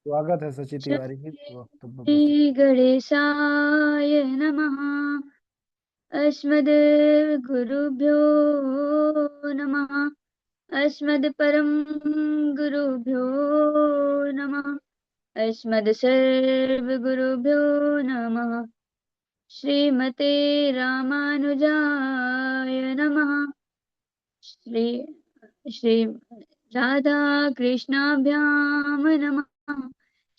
स्वागत है सची तिवारी की वक्तव्य प्रस्तुत। श्री गणेशाय नमः। अस्मद्गुरुभ्यो नमः। अस्मद्परम गुरुभ्यो नमः। अस्मद्सर्वगुरुभ्यो नमः। श्रीमते रामानुजाय नमः। श्री श्री राधा कृष्णाभ्यां नमः।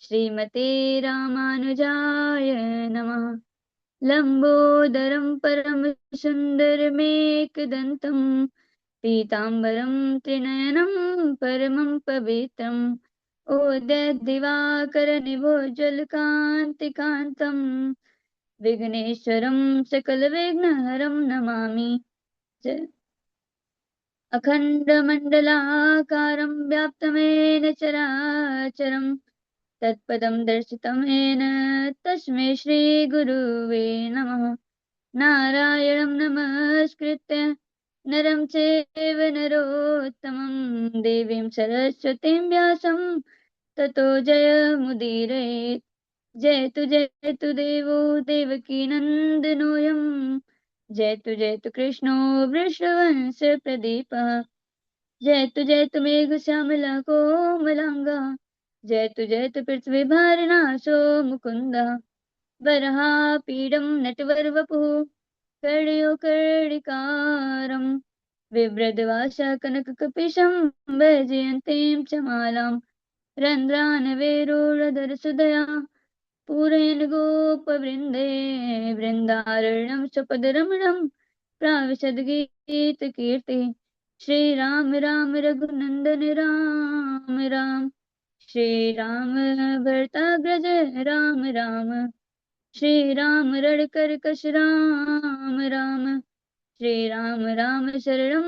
श्रीमते रामानुजाय नमः। लंबोदरं परमसुन्दरमेकदन्तं पीताम्बरं त्रिनयनं परमं पवित्रम् ओदैर्दिवाकरनिभोज्वलकान्तिकान्तं विघ्नेश्वरं सकलविघ्नहरं नमामि। अखण्डमण्डलाकारं व्याप्तमेन चराचरं तत्पदं दर्शितं येन तस्मै श्रीगुरुवे नमः। नारायणं नमस्कृत्य नरं चैव नरोत्तमं देवीं सरस्वतीं व्यासं ततो जयमुदीरयेत्। जयतु देवो देवकीनन्दनोऽयं जयतु कृष्णो वृषभवंशप्रदीपः। जयतु मेघश्यामला कोमलांगा। जयतु पृथ्वीभारनाशो मुकुन्दः। वरहापीडं नटवरवपुः कर्णयो कर्णिकारं बिभ्रद्वासा कनककपिशं वैजयन्तीं च मालां। रन्ध्रानवेरोदरसुधया पूरयन् गोपवृन्दे वृन्दारण्यं स्वपदरमणं प्राविशद्गीतकीर्तिः। श्रीराम राम रघुनन्दन राम राम। श्रीराम भरताग्रज राम राम। श्रीराम रणकर्कश राम राम। श्रीराम शरणं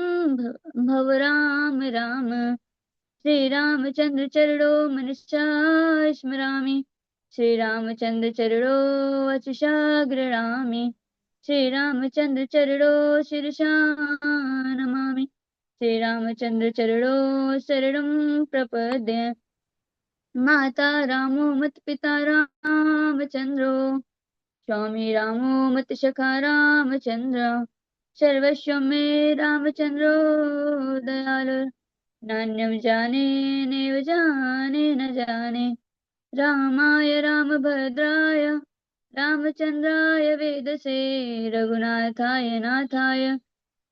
भव राम राम। श्रीरामचन्द्र चरणो मनसा स्मरामि। श्रीरामचन्द्र चरणो वचसा गृह्णामि। श्रीरामचन्द्र चरणो शिरसा नमामि। श्रीरामचन्द्र चरणो शरणं प्रपद्ये। माता रामो मत् पिता रामचन्द्रो स्वामी रामो मत् सखा रामचन्द्र। सर्वस्व मे रामचन्द्रो दयालु। नान्यं जाने नैव जाने न जाने। रामाय रामभद्राय रामचन्द्राय वेदसे रघुनाथाय नाथाय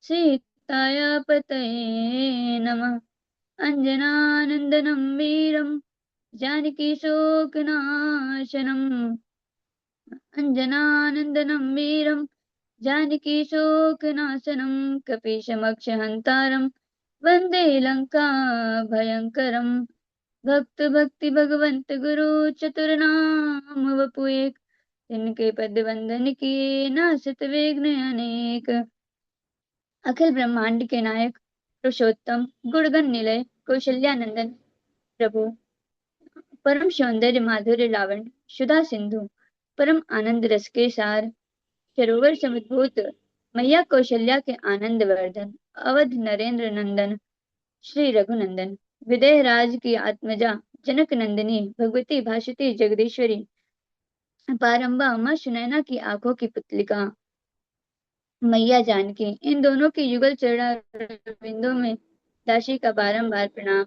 सीताय पतये नमः। अञ्जनानन्दनं वीरं जानकी शोकनाशनम् अञ्जनानन्दनं वीरं जानकी शोकनाशनं कपीशमक्षहन्तारं वन्दे लङ्का भयङ्करम्। भक्ति भगवंत गुरु चतुरनाम वपु एक। इनके पद वंदन किए नासत विघ्न अनेक। अखिल ब्रह्मांड के नायक पुरुषोत्तम गुणगण निलय कौशल्यानंदन प्रभु परम सौंदर्य माधुर्य लावण्य सुधा सिंधु परम आनंद रस के सार सरोवर समुद्भूत मैया कौशल्या के आनंद वर्धन अवध नरेंद्र नंदन श्री रघुनंदन विदेह राज की आत्मजा जनक नंदिनी भगवती भाषिती जगदीश्वरी पारंबा माँ सुनैना की आंखों की पुतलिका मैया जानकी इन दोनों के युगल चरणारविंदों में दासी का बारंबार प्रणाम।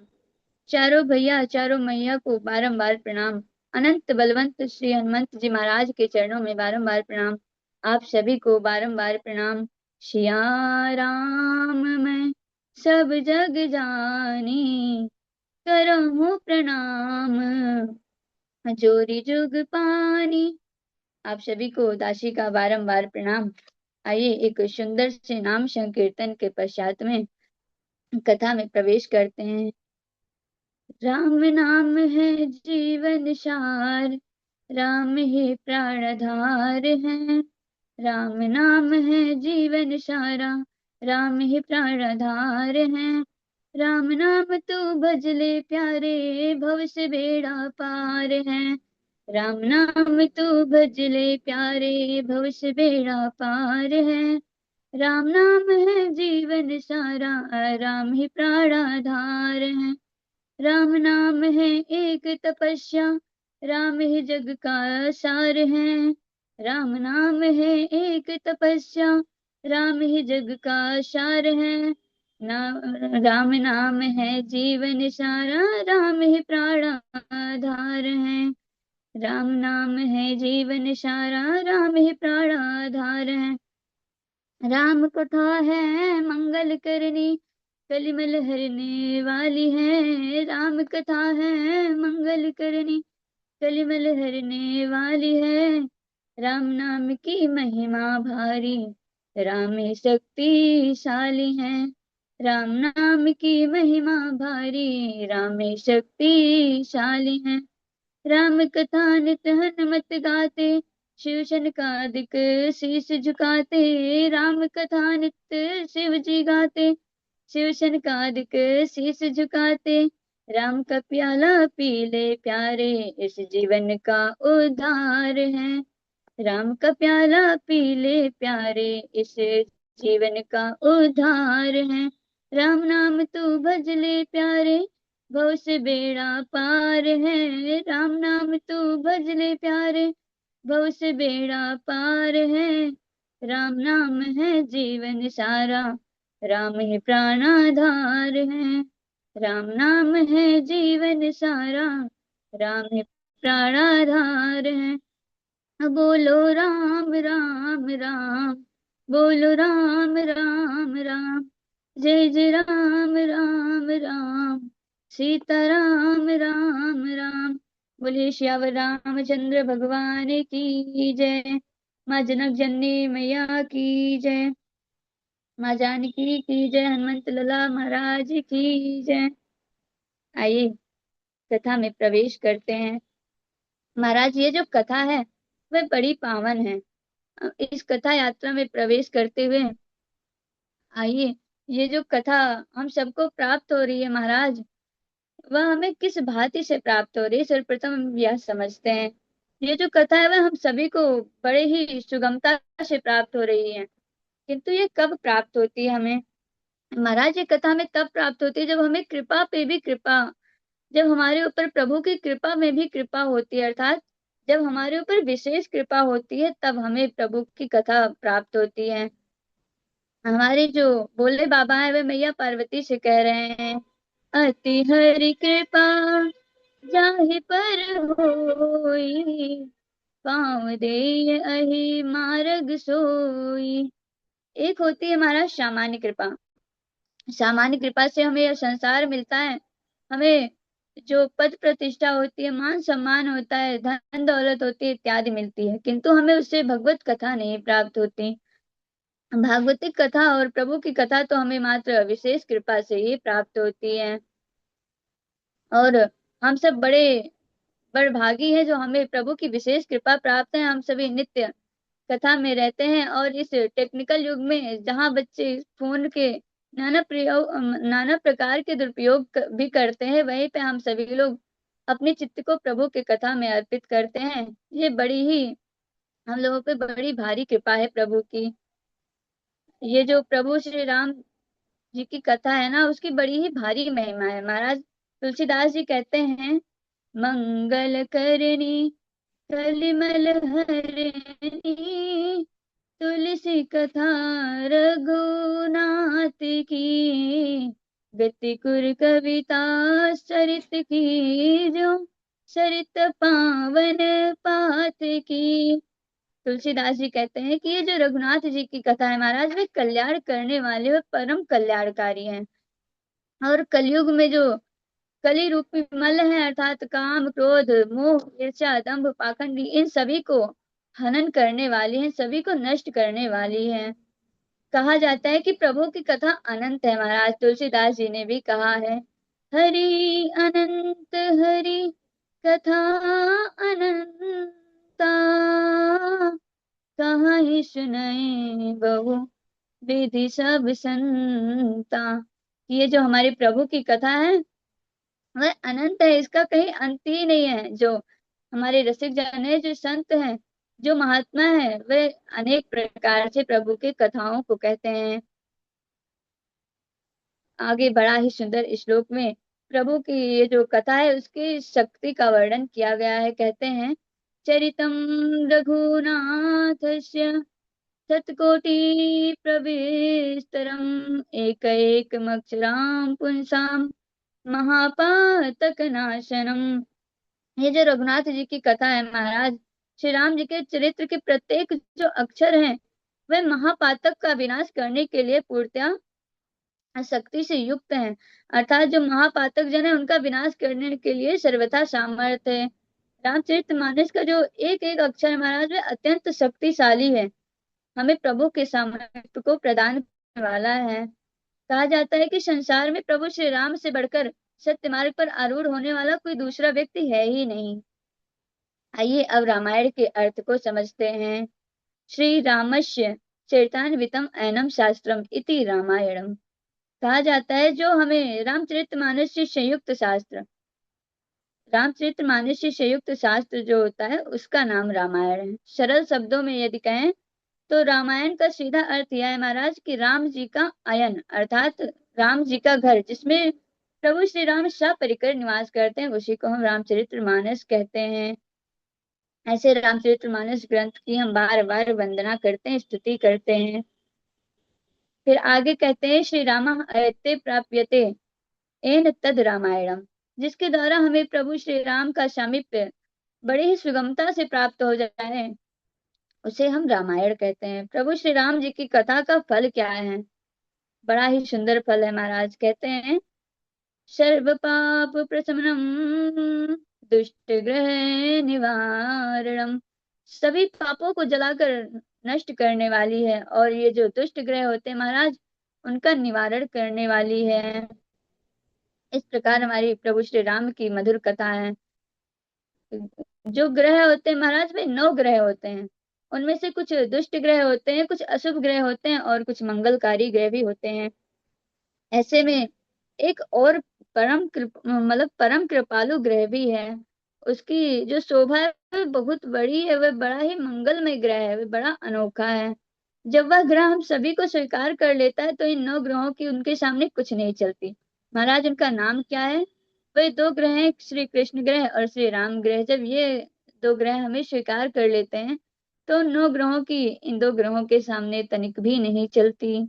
चारों भैया चारों मैया को बारंबार प्रणाम। अनंत बलवंत श्री हनुमंत जी महाराज के चरणों में बारंबार प्रणाम। आप सभी को बारंबार प्रणाम। सिया राम मैं सब जग जानी करहूँ प्रणाम जोरी जुग पानी। आप सभी को दासी का बारंबार प्रणाम। आइए एक सुंदर से नाम संकीर्तन के पश्चात में कथा में प्रवेश करते हैं। राम नाम है जीवन सार राम ही प्राणधार है। राम नाम है जीवन सारा राम ही प्राणधार है। राम नाम तू भज ले प्यारे भव से बेड़ा पार है। राम नाम तू भज ले प्यारे भव से बेड़ा पार है। राम नाम है जीवन सारा राम ही प्राणाधार है। राम नाम है एक तपस्या राम ही जग का सार है, राम नाम है एक तपस्या, राम ही जग का सार है, राम नाम है जीवन सारा, राम ही प्राण आधार है, राम नाम है जीवन सारा, राम ही प्राण आधार है, राम कथा है मंगल करनी, कलिमल हरने वाली है, राम कथा है मंगल करनी, कलिमल हरने वाली है, राम नाम की महिमा भारी, राम ही शक्तिशाली है, राम नाम की महिमा भारी, राम ही शक्तिशाली है, राम कथा नित हनुमत गाते, शिव शनकादिक शीस झुकाते, राम कथा नित शिव जी गाते, शिव शनकादिक शीस झुकाते, राम का प्याला पी ले प्यारे, इस जीवन का उद्धार है, राम का प्याला पी ले प्यारे, इस जीवन का उद्धार है, राम नाम तू भज ले प्यारे, भव से बेड़ा पार है, राम नाम तू भज ले प्यारे, भव से बेड़ा पार है, राम नाम है जीवन सारा, राम ही प्राणाधार है, राम नाम है जीवन सारा, राम ही प्राणाधार है, बोलो राम राम राम, बोलो राम राम राम, जय जय राम राम राम, सीता राम राम राम, बोले श्यावर रामचंद्र भगवान की जय, माँ जनक जननी मैया की जय, माँ जानकी की जय, हनुमंत लला महाराज की जय। आइए कथा में प्रवेश करते हैं। महाराज ये जो कथा है वह बड़ी पावन है। इस कथा यात्रा में प्रवेश करते हुए आइए ये जो कथा हम सबको प्राप्त हो रही है महाराज, वह हमें किस भांति से प्राप्त हो रही है, सर्वप्रथम हम यह समझते हैं। ये जो कथा है वह हम सभी को बड़े ही सुगमता से प्राप्त हो रही है, किंतु ये कब प्राप्त होती है हमें महाराज? ये कथा हमें तब प्राप्त होती है जब हमें कृपा पे भी कृपा, जब हमारे ऊपर प्रभु की कृपा में भी कृपा होती है, अर्थात जब हमारे ऊपर विशेष कृपा होती है तब हमें प्रभु की कथा प्राप्त होती है। हमारे जो भोले बाबा है वे मैया पार्वती से कह रहे हैं, अति हरि कृपा जाहि पर होई, पाँव दे अहि मार्ग सोई। एक होती है महाराज सामान्य कृपा, सामान्य कृपा से हमें यह संसार मिलता है, हमें जो पद प्रतिष्ठा होती है, मान सम्मान होता है, धन दौलत होती है इत्यादि मिलती है, किंतु हमें उससे भगवत कथा नहीं प्राप्त होती। भागवतिक कथा और प्रभु की कथा तो हमें मात्र विशेष कृपा से ही प्राप्त होती है, और हम सब बड़भागी हैं जो हमें प्रभु की विशेष कृपा प्राप्त है। हम सभी नित्य कथा में रहते हैं, और इस टेक्निकल युग में जहाँ बच्चे फोन के नाना प्रकार के दुरुपयोग भी करते हैं, वहीं पे हम सभी लोग अपने चित्त को प्रभु के कथा में अर्पित करते हैं। ये बड़ी ही हम लोगों पे बड़ी भारी कृपा है प्रभु की। ये जो प्रभु श्री राम जी की कथा है ना, उसकी बड़ी ही भारी महिमा है महाराज। तुलसीदास जी कहते हैं, मंगल करनी कलिमल हरनी, तुलसी कथा रघुनाथ की, गति कुर कविता सरित की, जो सरित पावन पात की। तुलसीदास जी कहते हैं कि ये जो रघुनाथ जी की कथा है महाराज, वे कल्याण करने वाले व परम कल्याणकारी हैं, और कलयुग में जो कली रूपी मल है, अर्थात काम क्रोध मोह ईर्ष्या दंभ पाखंडी, इन सभी को हनन करने वाली हैं, सभी को नष्ट करने वाली हैं। कहा जाता है कि प्रभु की कथा अनंत है महाराज। तुलसीदास जी ने भी कहा है, हरि अनंत हरि कथा अनंता, कहाँ ही सुनाए बहु विधि सब संता। ये जो हमारे प्रभु की कथा है वह अनंत है, इसका कहीं अंत ही नहीं है। जो हमारे रसिक जन है, जो संत हैं, जो महात्मा है, वे अनेक प्रकार से प्रभु के कथाओं को कहते हैं। आगे बड़ा ही सुंदर श्लोक में प्रभु की ये जो कथा है उसकी शक्ति का वर्णन किया गया है। कहते हैं, चरितम रघुनाथस्य शतकोटि प्रविस्तरम एकैकमक्षराम पुंसाम महापातक नाशनम। ये जो रघुनाथ जी की कथा है महाराज, श्री राम जी के चरित्र के प्रत्येक जो अक्षर हैं वे महापातक का विनाश करने के लिए पूर्णतया शक्ति से युक्त हैं। अर्थात जो महापातक जन है उनका विनाश करने के लिए सर्वथा सामर्थ्य है। रामचरितमानस का जो एक एक अक्षर है महाराज वे अत्यंत शक्तिशाली है, हमें प्रभु के सामर्थ्य को प्रदान करने वाला है। कहा जाता है कि संसार में प्रभु श्री राम से बढ़कर सत्य मार्ग पर आरूढ़ होने वाला कोई दूसरा व्यक्ति है ही नहीं। आइए अब रामायण के अर्थ को समझते हैं। श्री रामस्य चरितान्वितम ऐनम शास्त्रम इति रामायणम। कहा जाता है जो हमें रामचरितमानस से संयुक्त शास्त्र, रामचरितमानस से संयुक्त शास्त्र जो होता है उसका नाम रामायण है। सरल शब्दों में यदि कहें तो रामायण का सीधा अर्थ यह है महाराज कि राम जी का अयन अर्थात राम जी का घर जिसमें प्रभु श्री राम सपरिकर निवास करते हैं उसी को हम रामचरितमानस कहते हैं। ऐसे रामचरितमानस ग्रंथ की हम बार बार वंदना करते हैं, स्तुति करते हैं। फिर आगे कहते हैं श्री राम अयते प्राप्यते एन तद रामायणम, जिसके द्वारा हमें प्रभु श्री राम का सामीप्य बड़ी ही सुगमता से प्राप्त हो जाए उसे हम रामायण कहते हैं। प्रभु श्री राम जी की कथा का फल क्या है? बड़ा ही सुंदर फल है महाराज। कहते हैं, सर्व पाप प्रशमनम दुष्ट ग्रह निवारणम, सभी पापों को जलाकर नष्ट करने वाली है और ये जो दुष्ट ग्रह होते हैं महाराज उनका निवारण करने वाली है। इस प्रकार हमारी प्रभु श्री राम की मधुर कथा है। जो ग्रह होते हैं महाराज वे 9 ग्रह होते हैं, उनमें से कुछ दुष्ट ग्रह होते हैं, कुछ अशुभ ग्रह होते हैं और कुछ मंगलकारी ग्रह भी होते हैं। ऐसे में एक और परम कृपालु ग्रह भी है, उसकी जो शोभा है वह बहुत बड़ी है, वह बड़ा ही मंगलमय ग्रह है, वह बड़ा अनोखा है। जब वह ग्रह हम सभी को स्वीकार कर लेता है तो इन 9 ग्रहों की उनके सामने कुछ नहीं चलती। महाराज उनका नाम क्या है? वे 2 ग्रह हैं, श्री कृष्ण ग्रह और श्री राम ग्रह। जब ये 2 ग्रह हमें स्वीकार कर लेते हैं तो 9 ग्रहों की इन 2 ग्रहों के सामने तनिक भी नहीं चलती।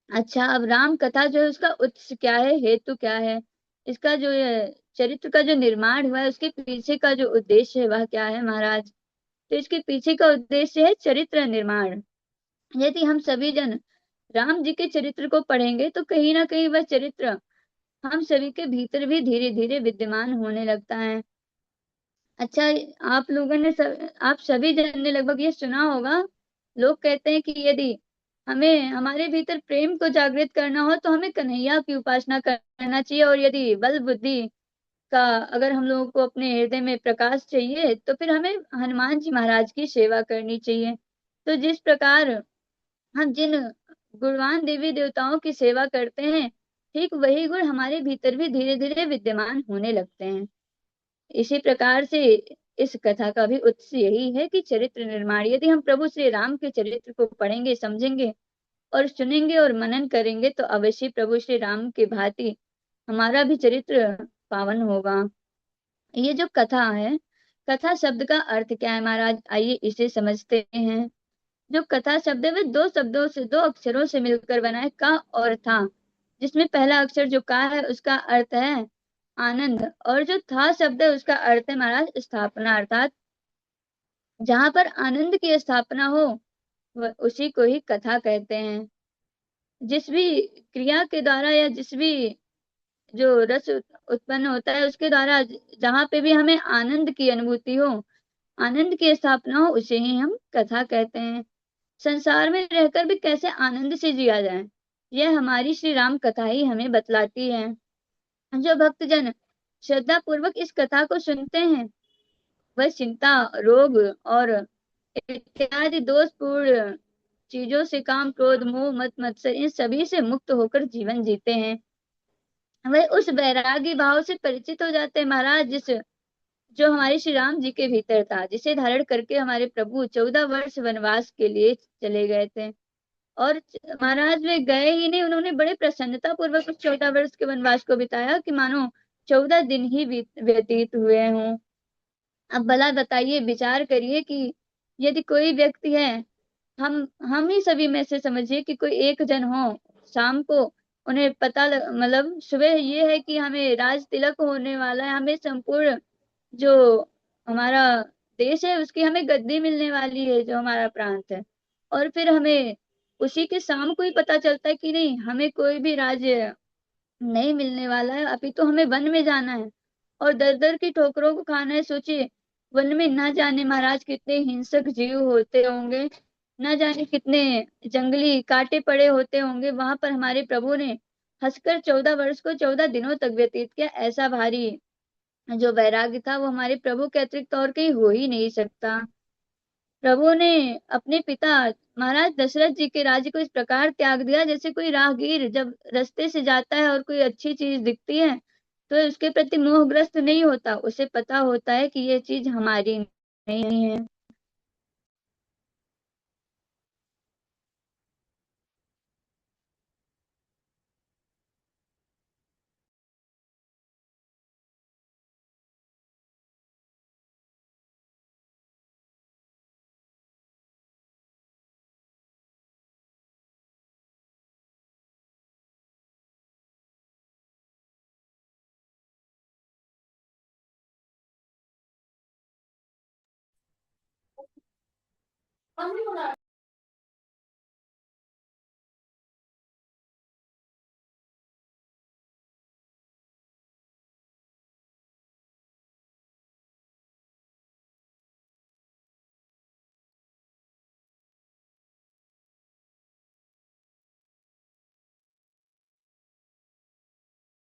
अच्छा, अब राम कथा जो है उसका उत्स क्या है, हेतु क्या है, इसका जो ये चरित्र का जो निर्माण हुआ है उसके पीछे का जो उद्देश्य है वह क्या है महाराज? तो इसके पीछे का उद्देश्य है चरित्र निर्माण। यदि हम सभी जन राम जी के चरित्र को पढ़ेंगे तो कहीं ना कहीं वह चरित्र हम सभी के भीतर भी धीरे धीरे विद्यमान होने लगता है। अच्छा, आप लोगों ने आप सभी जन ने लगभग ये सुना होगा, लोग कहते हैं कि यदि हमें हमारे भीतर प्रेम को जागृत करना हो तो हमें कन्हैया की उपासना करना चाहिए, और यदि बल बुद्धि का अगर हम लोगों को अपने हृदय में प्रकाश चाहिए तो फिर हमें हनुमान जी महाराज की सेवा करनी चाहिए। तो जिस प्रकार हम जिन गुणवान देवी देवताओं की सेवा करते हैं ठीक वही गुण हमारे भीतर भी धीरे धीरे विद्यमान होने लगते हैं। इसी प्रकार से इस कथा का भी उद्देश्य यही है कि चरित्र निर्माण। यदि हम प्रभु श्री राम के चरित्र को पढ़ेंगे, समझेंगे और सुनेंगे और मनन करेंगे तो अवश्य प्रभु श्री राम के भांति हमारा भी चरित्र पावन होगा। ये जो कथा है, कथा शब्द का अर्थ क्या है महाराज? आइए इसे समझते हैं। जो कथा शब्द है वह 2 शब्दों से, 2 अक्षरों से मिलकर बना है, का और था, जिसमें पहला अक्षर जो का है उसका अर्थ है आनंद और जो था शब्द है उसका अर्थ है महाराज स्थापना। अर्थात जहां पर आनंद की स्थापना हो उसी को ही कथा कहते हैं। जिस भी क्रिया के द्वारा या जिस भी जो रस उत्पन्न होता है उसके द्वारा जहां पे भी हमें आनंद की अनुभूति हो, आनंद की स्थापना हो, उसे ही हम कथा कहते हैं। संसार में रहकर भी कैसे आनंद से जिया जाए यह हमारी श्री राम कथा ही हमें बतलाती है। जो भक्तजन श्रद्धा पूर्वक इस कथा को सुनते हैं वह चिंता, रोग और इत्यादि दोषपूर्ण चीजों से, काम, क्रोध, मोह, मत मत्सर, इन सभी से मुक्त होकर जीवन जीते हैं। वह उस वैरागी भाव से परिचित हो जाते हैं महाराज जिस जो हमारे श्री राम जी के भीतर था, जिसे धारण करके हमारे प्रभु 14 वर्ष वनवास के लिए चले गए थे। और महाराज वे गए ही नहीं, उन्होंने बड़े प्रसन्नता पूर्वक उस 14 वर्ष के वनवास को बिताया कि मानो 14 दिन ही व्यतीत हुए हों। अब भला बताइए, विचार करिए कि यदि कोई व्यक्ति है, हम ही सभी में से समझिए कि कोई एक जन हो, शाम को उन्हें मतलब सुबह ये है कि हमें राज तिलक होने वाला है, हमें संपूर्ण जो हमारा देश है उसकी हमें गद्दी मिलने वाली है, जो हमारा प्रांत है। और फिर हमें उसी के शाम को ही पता चलता है कि नहीं, हमें कोई भी राज्य नहीं मिलने वाला है, अभी तो हमें वन में जाना है और दर दर की ठोकरों को खाना है। सोचिए, वन में ना जाने महाराज कितने हिंसक जीव होते होंगे, ना जाने कितने जंगली कांटे पड़े होते होंगे, वहां पर हमारे प्रभु ने हंसकर 14 वर्ष को 14 दिनों तक व्यतीत किया। ऐसा भारी जो वैराग्य था वो हमारे प्रभु के अतिरिक्त और कहीं हो ही नहीं सकता। प्रभु ने अपने पिता महाराज दशरथ जी के राज्य को इस प्रकार त्याग दिया, जैसे कोई राहगीर जब रास्ते से जाता है और कोई अच्छी चीज दिखती है तो उसके प्रति मोहग्रस्त नहीं होता, उसे पता होता है कि ये चीज हमारी नहीं है।